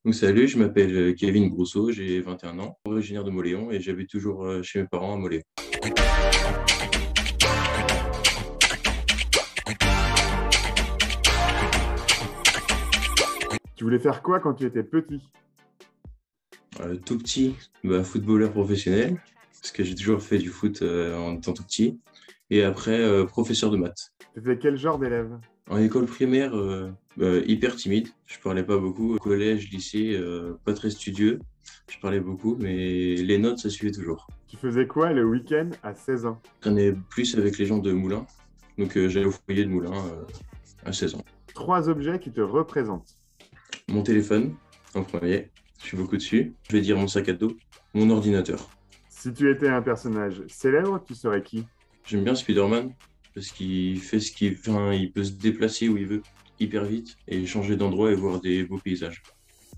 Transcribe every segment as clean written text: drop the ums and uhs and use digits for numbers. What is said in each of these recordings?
Donc salut, je m'appelle Kevin Brousseau, j'ai 21 ans, originaire de Moléon et j'habite toujours chez mes parents à Moléon. Tu voulais faire quoi quand tu étais petit? Tout petit, footballeur professionnel, parce que j'ai toujours fait du foot en étant tout petit. Et après, professeur de maths. Tu faisais quel genre d'élève? En école primaire, hyper timide, je parlais pas beaucoup. Au collège, lycée, pas très studieux, je parlais beaucoup, mais les notes, ça suivait toujours. Tu faisais quoi le week-end à 16 ans? Je traînais plus avec les gens de Moulins, donc j'allais au foyer de Moulins à 16 ans. Trois objets qui te représentent. Mon téléphone, en premier, je suis beaucoup dessus. Je vais dire mon sac à dos, mon ordinateur. Si tu étais un personnage célèbre, tu serais qui? J'aime bien Spider-Man parce qu'il fait ce qu'il veut, enfin, il peut se déplacer où il veut hyper vite et changer d'endroit et voir des beaux paysages.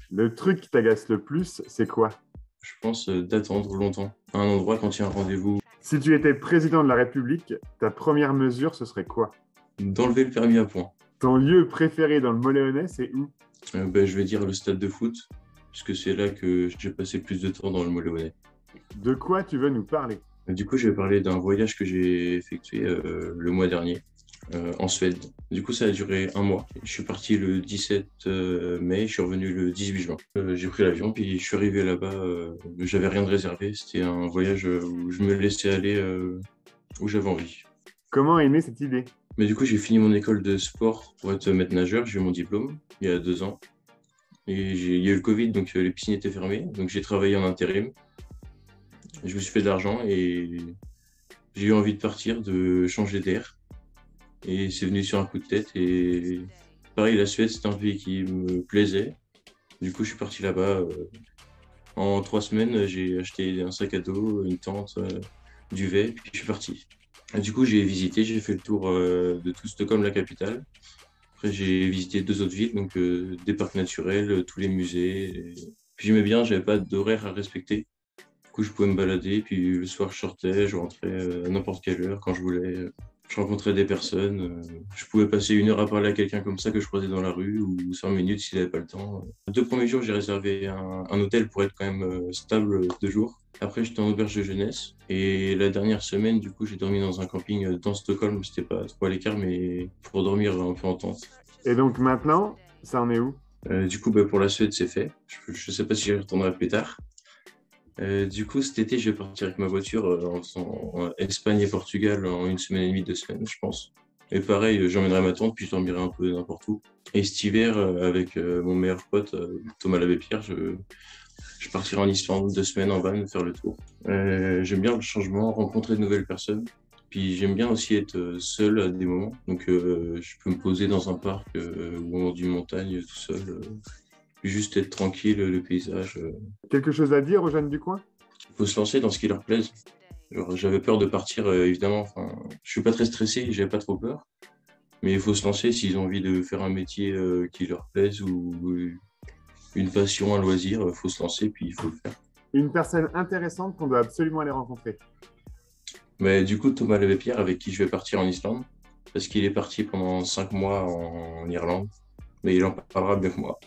Le truc qui t'agace le plus, c'est quoi? Je pense d'attendre longtemps à un endroit quand il y a un rendez-vous, Si tu étais président de la République, ta première mesure, ce serait quoi? d'enlever le permis à point. Ton lieu préféré dans le Moléonnais, c'est où? Je vais dire le stade de foot puisque c'est là que j'ai passé le plus de temps dans le Moléonais. De quoi tu veux nous parler? Du coup, je vais parler d'un voyage que j'ai effectué le mois dernier en Suède. Du coup, ça a duré un mois. Je suis parti le 17 mai, je suis revenu le 18 juin. J'ai pris l'avion, puis je suis arrivé là-bas. J'avais rien de réservé. C'était un voyage où je me laissais aller où j'avais envie. Comment est née cette idée? Mais du coup, j'ai fini mon école de sport pour être maître nageur. J'ai eu mon diplôme il y a 2 ans. Et il y a eu le Covid, donc les piscines étaient fermées. Donc j'ai travaillé en intérim. Je me suis fait de l'argent et j'ai eu envie de partir, de changer d'air. Et c'est venu sur un coup de tête. Et pareil, la Suède, c'est un pays qui me plaisait. Du coup, je suis parti là-bas. En 3 semaines, j'ai acheté un sac à dos, une tente, duvet, puis je suis parti. Et du coup, j'ai visité, j'ai fait le tour de tout Stockholm, la capitale. Après, j'ai visité 2 autres villes, donc des parcs naturels, tous les musées. Puis j'aimais bien, j'avais pas d'horaire à respecter. Du coup, je pouvais me balader, puis le soir, je sortais, je rentrais à n'importe quelle heure quand je voulais. Je rencontrais des personnes. Je pouvais passer 1 heure à parler à quelqu'un comme ça que je croisais dans la rue ou 5 minutes s'il n'avait pas le temps. Les 2 premiers jours, j'ai réservé un hôtel pour être quand même stable 2 jours. Après, j'étais en auberge de jeunesse. Et la dernière semaine, du coup, j'ai dormi dans un camping dans Stockholm. C'était pas trop à l'écart, mais pour dormir un peu en tente. Et donc maintenant, ça en est où? Du coup, pour la Suède, c'est fait. Je sais pas si j'y retournerai plus tard. Du coup, cet été, je vais partir avec ma voiture en Espagne et Portugal en 1 semaine et demie, 2 semaines, je pense. Et pareil, j'emmènerai ma tante, puis je dormirai un peu n'importe où. Et cet hiver, avec mon meilleur pote, Thomas Labbé-Pierre, je partirai en Islande 2 semaines en van faire le tour. J'aime bien le changement, rencontrer de nouvelles personnes. Puis j'aime bien aussi être seul à des moments. Donc je peux me poser dans un parc ou en haut d'une montagne tout seul. Juste être tranquille, le paysage. Quelque chose à dire aux jeunes du coin? Il faut se lancer dans ce qui leur plaise. Genre, j'avais peur de partir, évidemment. Enfin, je suis pas très stressé, j'avais pas trop peur. Mais il faut se lancer s'ils ont envie de faire un métier qui leur plaise ou une passion, un loisir. Il faut se lancer, puis il faut le faire. Une personne intéressante qu'on doit absolument aller rencontrer. Mais du coup, Thomas Levé-Pierre, avec qui je vais partir en Islande, parce qu'il est parti pendant 5 mois en Irlande, mais il en parlera mieux que moi.